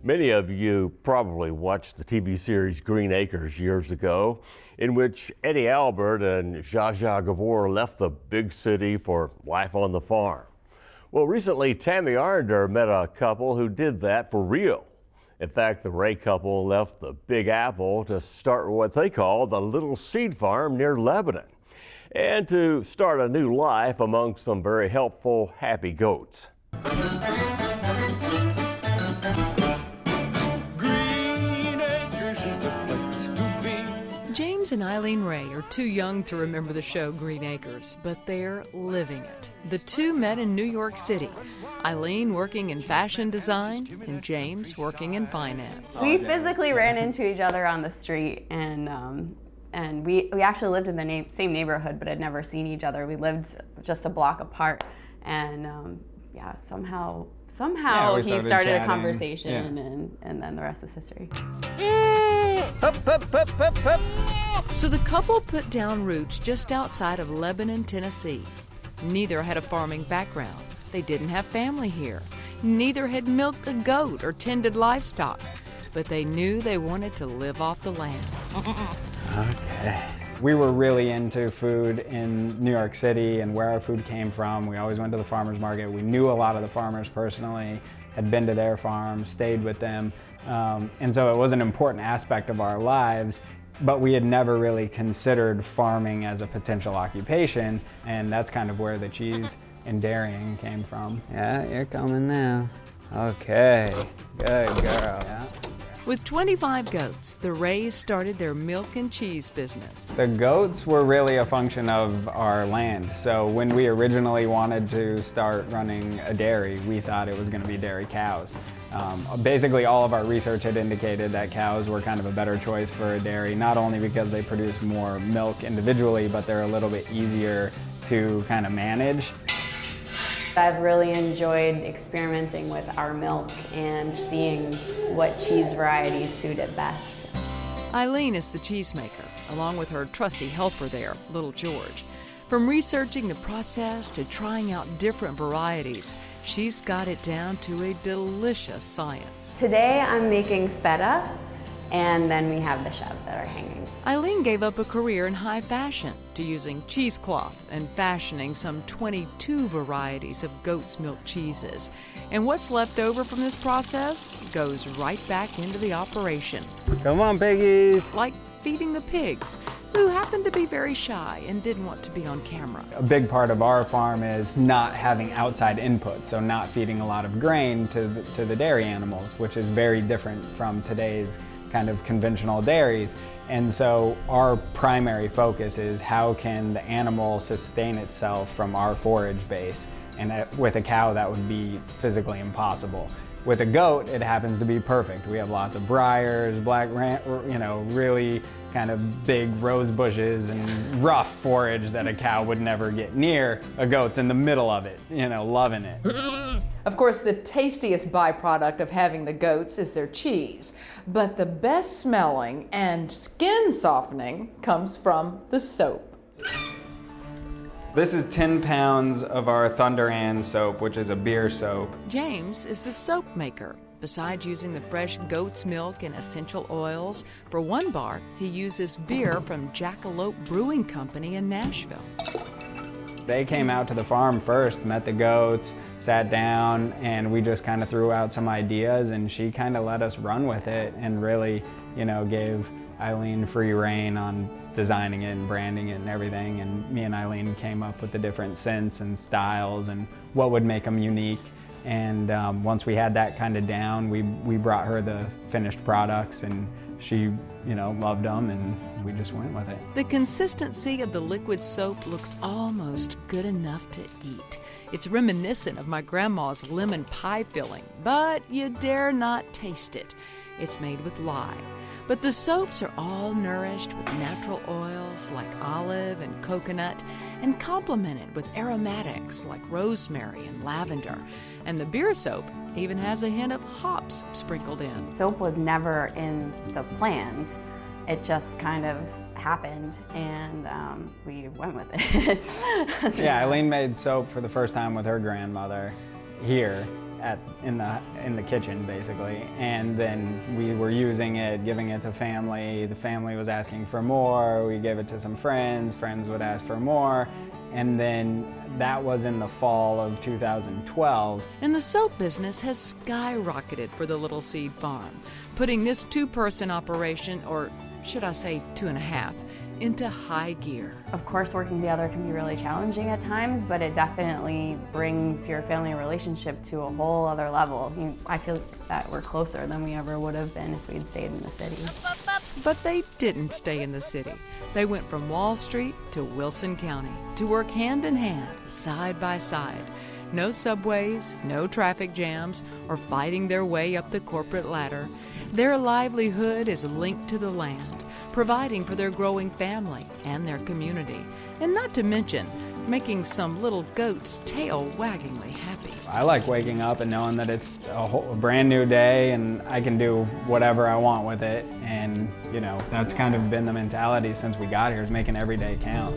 Many of you probably watched the TV series Green Acres years ago, in which Eddie Albert and Zsa Zsa Gabor left the big city for life on the farm. Well, recently Tammy Arnder met a couple who did that for real. In fact, the Ray couple left the Big Apple to start what they call the little seed farm near Lebanon, and to start a new life among some very helpful, happy goats. James and Eileen Ray are too young to remember the show Green Acres, but they're living it. The two met in New York City, Eileen working in fashion design and James working in finance. We physically ran into each other on the street, and we actually lived in the same neighborhood but had never seen each other. We lived just a block apart, and somehow he started chatting. a conversation, and then the rest is history. So the couple put down roots just outside of Lebanon, Tennessee. Neither had a farming background. They didn't have family here. Neither had milked a goat or tended livestock. But they knew they wanted to live off the land. Okay. We were really into food in New York City and where our food came from. We always went to the farmers market. We knew a lot of the farmers personally, had been to their farms, stayed with them. And so it was an important aspect of our lives, but we had never really considered farming as a potential occupation. And that's kind of where the cheese and dairying came from. Yeah, you're coming now. Okay, good girl. Yeah. With 25 goats, the Rays started their milk and cheese business. The goats were really a function of our land. So when we originally wanted to start running a dairy, we thought it was going to be dairy cows. Basically, all of our research had indicated that cows were kind of a better choice for a dairy, not only because they produce more milk individually, but they're a little bit easier to kind of manage. I've really enjoyed experimenting with our milk and seeing what cheese varieties suit it best. Eileen is the cheesemaker, along with her trusty helper there, little George. From researching the process to trying out different varieties, she's got it down to a delicious science. Today I'm making feta, and then we have the chev that are hanging. Eileen gave up a career in high fashion to using cheesecloth and fashioning some 22 varieties of goat's milk cheeses. And what's left over from this process goes right back into the operation. Come on, piggies. Like feeding the pigs, who happened to be very shy and didn't want to be on camera. A big part of our farm is not having outside input, so not feeding a lot of grain to the dairy animals, which is very different from today's kind of conventional dairies. And so our primary focus is how can the animal sustain itself from our forage base, and with a cow that would be physically impossible. With a goat, it happens to be perfect. We have lots of briars, really kind of big rose bushes and rough forage that a cow would never get near. A goat's in the middle of it, loving it. Of course, the tastiest byproduct of having the goats is their cheese, but the best smelling and skin softening comes from the soap. This is 10 pounds of our Thunder Ann soap, which is a beer soap. James is the soap maker. Besides using the fresh goat's milk and essential oils, for one bar, he uses beer from Jackalope Brewing Company in Nashville. They came out to the farm first, met the goats, sat down, and we just kind of threw out some ideas, and she kind of let us run with it and really, gave Eileen free rein on designing it and branding it and everything. And me and Eileen came up with the different scents and styles and what would make them unique. And once we had that kind of down, we brought her the finished products, and she, loved them, and we just went with it. The consistency of the liquid soap looks almost good enough to eat. It's reminiscent of my grandma's lemon pie filling, but you dare not taste it. It's made with lye. But the soaps are all nourished with natural oils like olive and coconut, and complemented with aromatics like rosemary and lavender. And the beer soap even has a hint of hops sprinkled in. Soap was never in the plans. It just kind of happened, and we went with it. Yeah, Eileen made soap for the first time with her grandmother here in the kitchen basically, and then we were using it, giving it to family. The family was asking for more. We gave it to some friends. Friends would ask for more, and then that was in the fall of 2012. And the soap business has skyrocketed for the Little Seed Farm, putting this 2-person operation, or should I say 2.5, into high gear. Of course, working together can be really challenging at times, but it definitely brings your family relationship to a whole other level. I feel that we're closer than we ever would have been if we'd stayed in the city. But they didn't stay in the city. They went from Wall Street to Wilson County to work hand in hand, side by side. No subways, no traffic jams, or fighting their way up the corporate ladder. Their livelihood is linked to the land, providing for their growing family and their community, and not to mention making some little goat's tail waggingly happy. I like waking up and knowing that it's a brand new day and I can do whatever I want with it, and that's kind of been the mentality since we got here, is making every day count.